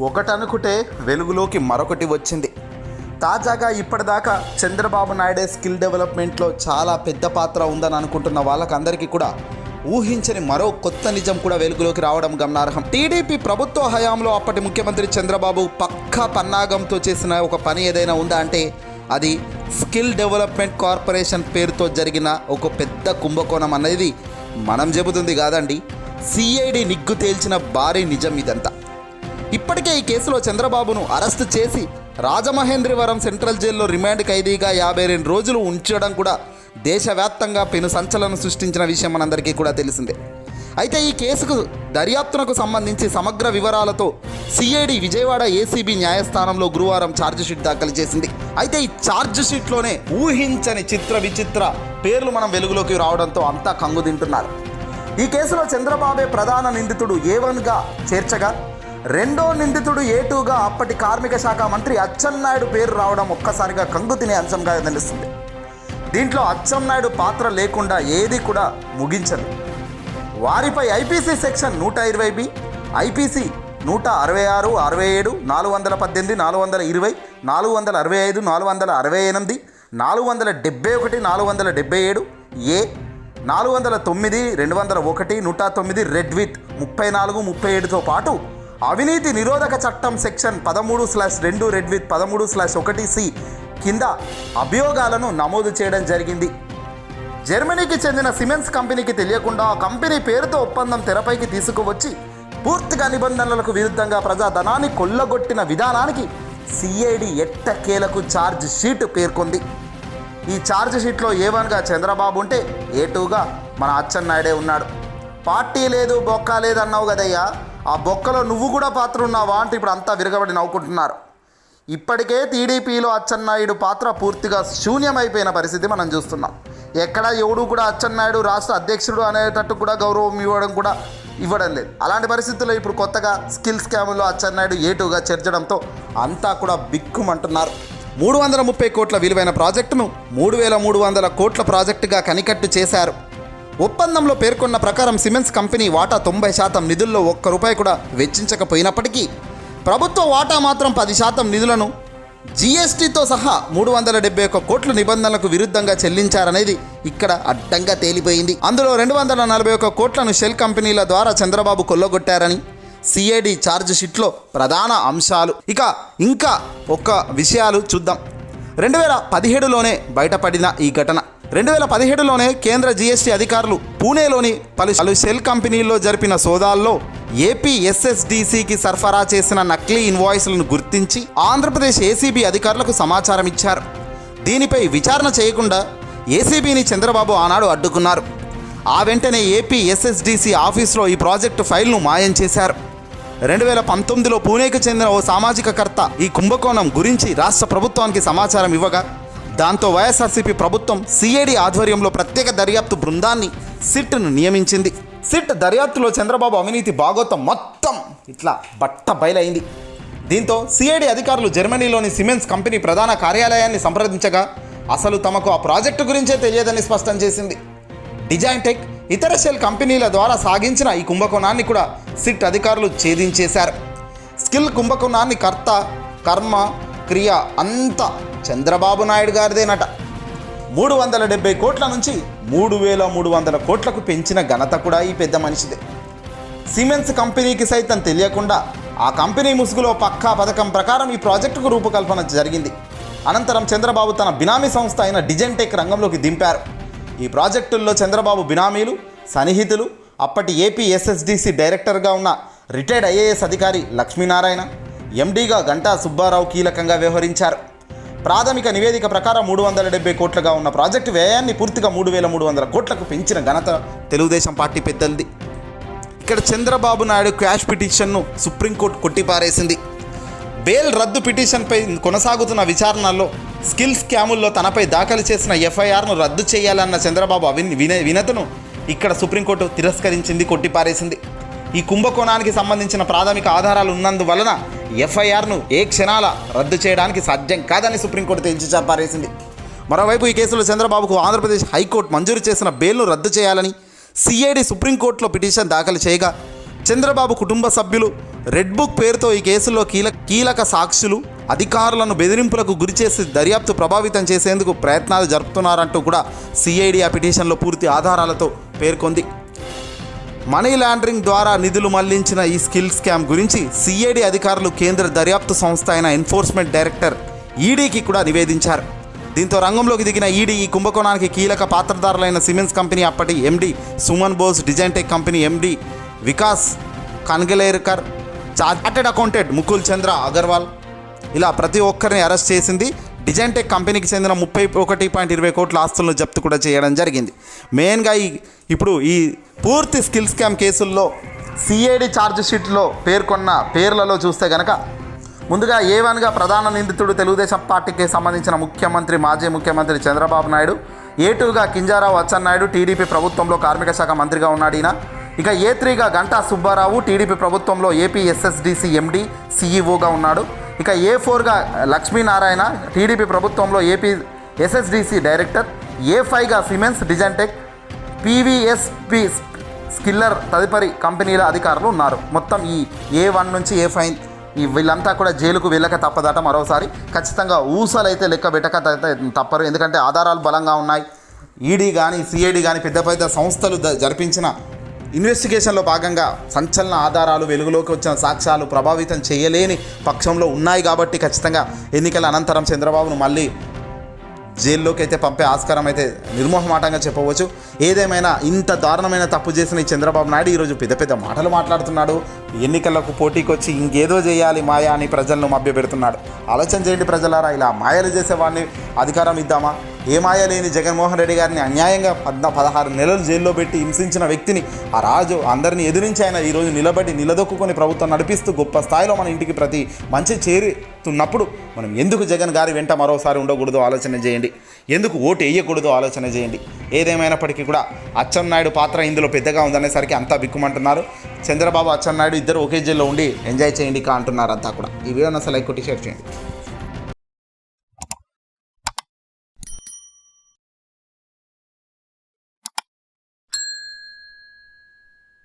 ఒకటనుకుంటే వెలుగులోకి మరొకటి వచ్చింది. తాజాగా ఇప్పటిదాకా చంద్రబాబు నాయుడే స్కిల్ డెవలప్మెంట్లో చాలా పెద్ద పాత్ర ఉందని అనుకుంటున్న వాళ్ళకందరికీ కూడా ఊహించని మరో కొత్త నిజం కూడా వెలుగులోకి రావడం గమనార్హం. టీడీపీ ప్రభుత్వ హయాంలో అప్పటి ముఖ్యమంత్రి చంద్రబాబు పక్కా పన్నాగంతో చేసిన ఒక పని ఏదైనా ఉందా అంటే అది స్కిల్ డెవలప్మెంట్ కార్పొరేషన్ పేరుతో జరిగిన ఒక పెద్ద కుంభకోణం అనేది మనం చెబుతుంది కాదండి, సిఐడి నిగ్గు తేల్చిన భారీ నిజం ఇదంతా. ఇప్పటికే ఈ కేసులో చంద్రబాబును అరెస్టు చేసి రాజమహేంద్రవరం సెంట్రల్ జైల్లో రిమాండ్ ఖైదీగా 52 రోజులు ఉంచడం కూడా దేశవ్యాప్తంగా పెను సంచలనం సృష్టించిన విషయం మనందరికీ కూడా తెలిసిందే. అయితే ఈ కేసుకు దర్యాప్తునకు సంబంధించి సమగ్ర వివరాలతో సిఐడి విజయవాడ ఏసీబీ న్యాయస్థానంలో గురువారం ఛార్జిషీట్ దాఖలు చేసింది. అయితే ఈ ఛార్జిషీట్లోనే ఊహించని చిత్ర విచిత్ర పేర్లు మనం వెలుగులోకి రావడంతో అంతా కంగు తింటున్నారు. ఈ కేసులో చంద్రబాబే ప్రధాన నిందితుడు A1గా చేర్చగా రెండో నిందితుడు A2గా అప్పటి కార్మిక శాఖ మంత్రి అచ్చెన్నాయుడు పేరు రావడం ఒక్కసారిగా కంగు తినే అంశంగా తెలుస్తుంది. దీంట్లో అచ్చెన్నాయుడు పాత్ర లేకుండా ఏది కూడా ముగించదు. వారిపై IPC section 120B, IPC 166, 67, 418, 420, 465, 468, 471, 477, A, 409, 201, 109 red with 34, 37తో పాటు అవినీతి నిరోధక చట్టం సెక్షన్ 13/2 రెడ్ విత్ 13/1C కింద అభియోగాలను నమోదు చేయడం జరిగింది. జర్మనీకి చెందిన సిమెన్స్ కంపెనీకి తెలియకుండా ఆ కంపెనీ పేరుతో ఒప్పందం తెరపైకి తీసుకువచ్చి పూర్తిగా నిబంధనలకు విరుద్ధంగా ప్రజాధనాన్ని కొల్లగొట్టిన విధానానికి సిఐడి ఎట్టకేలకు ఛార్జ్ షీట్ పేర్కొంది. ఈ ఛార్జ్ షీట్లో A1గా చంద్రబాబు ఉంటే A2గా మన అచ్చెన్నాయుడే ఉన్నాడు. పార్టీ లేదు బొక్క లేదు అన్నావు కదయ్యా, ఆ బొక్కలో నువ్వు కూడా పాత్ర ఉన్నావా అంటే ఇప్పుడు అంతా విరగబడి నవ్వుకుంటున్నారు. ఇప్పటికే టీడీపీలో అచ్చెన్నాయుడు పాత్ర పూర్తిగా శూన్యమైపోయిన పరిస్థితి మనం చూస్తున్నాం. ఎక్కడ ఎవడు కూడా అచ్చెన్నాయుడు రాష్ట్ర అధ్యక్షుడు అనేటట్టు కూడా గౌరవం ఇవ్వడం లేదు. అలాంటి పరిస్థితుల్లో ఇప్పుడు కొత్తగా స్కిల్ స్కామ్లో అచ్చెన్నాయుడు A2గా చేర్చడంతో అంతా కూడా బిక్కుమంటున్నారు. 330 కోట్ల విలువైన ప్రాజెక్టును 3300 కోట్ల ప్రాజెక్టుగా కనికట్టు చేశారు. ఒప్పందంలో పేర్కొన్న ప్రకారం సిమెన్స్ కంపెనీ వాటా 90% నిధుల్లో ₹1 కూడా వెచ్చించకపోయినప్పటికీ ప్రభుత్వ వాటా మాత్రం 10% నిధులను జీఎస్టీతో సహా 371 కోట్ల నిబంధనలకు విరుద్ధంగా చెల్లించారనేది ఇక్కడ అడ్డంగా తేలిపోయింది. అందులో 241 కోట్లను షెల్ కంపెనీల ద్వారా చంద్రబాబు కొల్లగొట్టారని సిఐడి ఛార్జ్ షీట్లో ప్రధాన అంశాలు. ఇంకా ఒక విషయాలు చూద్దాం. 2017లోనే బయటపడిన ఈ ఘటన. 2017లోనే కేంద్ర జీఎస్టీ అధికారులు పూణేలోని పలు షెల్ కంపెనీల్లో జరిపిన సోదాల్లో ఏపీఎస్ఎస్డిసికి సరఫరా చేసిన నకిలీ ఇన్వాయిస్లను గుర్తించి ఆంధ్రప్రదేశ్ ఏసీబీ అధికారులకు సమాచారం ఇచ్చారు. దీనిపై విచారణ చేయకుండా ఏసీబీని చంద్రబాబు ఆనాడు అడ్డుకున్నారు. ఆ వెంటనే ఏపీఎస్ఎస్డిసి ఆఫీసులో ఈ ప్రాజెక్టు ఫైల్ను మాయం చేశారు. 2019లో పూణేకు చెందిన ఓ సామాజికకర్త ఈ కుంభకోణం గురించి రాష్ట్ర ప్రభుత్వానికి సమాచారం ఇవ్వగా దాంతో వైఎస్ఆర్సీపీ ప్రభుత్వం సిఐడి ఆధ్వర్యంలో ప్రత్యేక దర్యాప్తు బృందాన్ని సిట్ను నియమించింది. సిట్ దర్యాప్తులో చంద్రబాబు అవినీతి భాగోతం మొత్తం ఇట్లా బట్ట బయలైంది. దీంతో సిఐడి అధికారులు జర్మనీలోని సిమెన్స్ కంపెనీ ప్రధాన కార్యాలయాన్ని సంప్రదించగా అసలు తమకు ఆ ప్రాజెక్టు గురించే తెలియదని స్పష్టం చేసింది. డిజైన్ టెక్ ఇతర షెల్ కంపెనీల ద్వారా సాగించిన ఈ కుంభకోణాన్ని కూడా సిట్ అధికారులు ఛేదించేశారు. స్కిల్ కుంభకోణాన్ని కర్త కర్మ క్రియ అంతా చంద్రబాబు నాయుడు గారిదేనట. 370 కోట్ల నుంచి 3300 కోట్లకు పెంచిన ఘనత కూడా ఈ పెద్ద మనిషిదే. సిమెన్స్ కంపెనీకి సైతం తెలియకుండా ఆ కంపెనీ ముసుగులో పక్కా పథకం ప్రకారం ఈ ప్రాజెక్టుకు రూపకల్పన జరిగింది. అనంతరం చంద్రబాబు తన బినామీ సంస్థ అయిన డిజైన్ టెక్ రంగంలోకి దింపారు. ఈ ప్రాజెక్టుల్లో చంద్రబాబు బినామీలు సన్నిహితులు అప్పటి ఏపీఎస్ఎస్డిసి డైరెక్టర్గా ఉన్న రిటైర్డ్ ఐఏఎస్ అధికారి లక్ష్మీనారాయణ, ఎండీగా గంటా సుబ్బారావు కీలకంగా వ్యవహరించారు. ప్రాథమిక నివేదిక ప్రకారం 370 కోట్లుగా ఉన్న ప్రాజెక్టు వ్యయాన్ని పూర్తిగా 3300 కోట్లకు పెంచిన ఘనత తెలుగుదేశం పార్టీ పెద్దలది. ఇక్కడ చంద్రబాబు నాయుడు క్వాష్ పిటిషన్ను సుప్రీంకోర్టు కొట్టిపారేసింది. బెయిల్ రద్దు పిటిషన్పై కొనసాగుతున్న విచారణలో స్కిల్ స్కాముల్లో తనపై దాఖలు చేసిన ఎఫ్ఐఆర్ను రద్దు చేయాలన్న చంద్రబాబు వినతును ఇక్కడ సుప్రీంకోర్టు తిరస్కరించింది, కొట్టిపారేసింది. ఈ కుంభకోణానికి సంబంధించిన ప్రాథమిక ఆధారాలు ఉన్నందువలన ఎఫ్ఐఆర్ను ఏ క్షణాల రద్దు చేయడానికి సాధ్యం కాదని సుప్రీంకోర్టు తేల్చి చెప్పారేసింది. మరోవైపు ఈ కేసులో చంద్రబాబుకు ఆంధ్రప్రదేశ్ హైకోర్టు మంజూరు చేసిన బెయిల్ను రద్దు చేయాలని సిఐడి సుప్రీంకోర్టులో పిటిషన్ దాఖలు చేయగా చంద్రబాబు కుటుంబ సభ్యులు రెడ్ బుక్ పేరుతో ఈ కేసులో కీలక సాక్షులు అధికారులను బెదిరింపులకు గురిచేసి దర్యాప్తు ప్రభావితం చేసేందుకు ప్రయత్నాలు జరుపుతున్నారంటూ కూడా సిఐడి ఆ పిటిషన్లో పూర్తి ఆధారాలతో పేర్కొంది. మనీ లాండరింగ్ ద్వారా నిధులు మళ్లించిన ఈ స్కిల్ స్కామ్ గురించి సిఐడి అధికారులు కేంద్ర దర్యాప్తు సంస్థ అయిన ఎన్ఫోర్స్మెంట్ డైరెక్టర్ ఈడీకి కూడా నివేదించారు. దీంతో రంగంలోకి దిగిన ఈడీ ఈ కుంభకోణానికి కీలక పాత్రధారులైన సిమెన్స్ కంపెనీ అప్పటి MD Suman Bose, Designtech company MD Vikas Kangalerkar, chartered accountant Mukul Chandra Agarwal ఇలా ప్రతి ఒక్కరిని అరెస్ట్ చేసింది. డిజైన్టెక్ కంపెనీకి చెందిన 31.20 కోట్ల ఆస్తులను జప్తు కూడా చేయడం జరిగింది. మెయిన్గా ఇప్పుడు ఈ పూర్తి స్కిల్ స్కామ్ కేసుల్లో సిఐడి ఛార్జ్ షీట్లో పేర్కొన్న పేర్లలో చూస్తే కనుక ముందుగా A1గా ప్రధాన నిందితుడు తెలుగుదేశం పార్టీకి సంబంధించిన మాజీ ముఖ్యమంత్రి చంద్రబాబు నాయుడు. A2గా కింజారావు అచ్చెన్నాయుడు, టీడీపీ ప్రభుత్వంలో కార్మిక శాఖ మంత్రిగా ఉన్నాడు ఈయన. ఇక A3గా గంటా సుబ్బారావు, టీడీపీ ప్రభుత్వంలో ఏపీ ఎస్ఎస్డిసి ఎండి సిఈఓగా ఉన్నాడు. ఇక A4గా లక్ష్మీనారాయణ, టీడీపీ ప్రభుత్వంలో ఏపీ ఎస్ఎస్డిసి డైరెక్టర్. A5గా సిమెన్స్, డిజైన్టెక్, పీవీఎస్పీ స్కిల్లర్ తదుపరి కంపెనీల అధికారులు ఉన్నారు. మొత్తం ఈ A1 నుంచి A5 వీళ్ళంతా కూడా జైలుకు వెళ్ళక తప్పదట. మరోసారి ఖచ్చితంగా ఊసలైతే లెక్క పెట్టక తప్పరు, ఎందుకంటే ఆధారాలు బలంగా ఉన్నాయి. ఈడీ కానీ సిఐడి కానీ పెద్ద పెద్ద సంస్థలు జరిపించిన ఇన్వెస్టిగేషన్లో భాగంగా సంచలన ఆధారాలు, వెలుగులోకి వచ్చిన సాక్ష్యాలు ప్రభావితం చేయలేని పక్షంలో ఉన్నాయి. కాబట్టి ఖచ్చితంగా ఎన్నికల అనంతరం చంద్రబాబును మళ్ళీ జైల్లోకి అయితే పంపే ఆస్కారం అయితే నిర్మోహమాటంగా చెప్పవచ్చు. ఏదేమైనా ఇంత దారుణమైన తప్పు చేసిన ఈ చంద్రబాబు నాయుడు ఈరోజు పెద్ద పెద్ద మాటలు మాట్లాడుతున్నాడు. ఎన్నికలకు పోటీకి వచ్చి ఇంకేదో చేయాలి మాయా అని ప్రజలను మభ్యపెడుతున్నాడు. ఆలోచన చేయండి ప్రజలారా, ఇలా మాయలు చేసేవాడిని అధికారం ఇద్దామా? ఏ మాయ లేని జగన్మోహన్ రెడ్డి గారిని అన్యాయంగా 16 నెలలు జైల్లో పెట్టి హింసించిన వ్యక్తిని ఆ రాజు అందరినీ ఎదిరించి ఆయన ఈరోజు నిలదొక్కుని ప్రభుత్వం నడిపిస్తూ గొప్ప స్థాయిలో మన ఇంటికి ప్రతి మంచి చేరుతున్నప్పుడు మనం ఎందుకు జగన్ గారి వెంట మరోసారి ఉండకూడదో ఆలోచన చేయండి, ఎందుకు ఓటు వేయకూడదో ఆలోచన చేయండి. ఏదేమైనప్పటికీ కూడా అచ్చెన్నాయుడు పాత్ర ఇందులో పెద్దగా ఉందనేసరికి అంతా బిక్కుమంటున్నారు. చంద్రబాబు, అచ్చెన్నాయుడు ఇద్దరు ఒకే జైల్లో ఉండి ఎంజాయ్ చేయండి అంటున్నారు అంతా కూడా. ఈ వీడియోని అసలు లైక్ కొట్టి షేర్ చేయండి.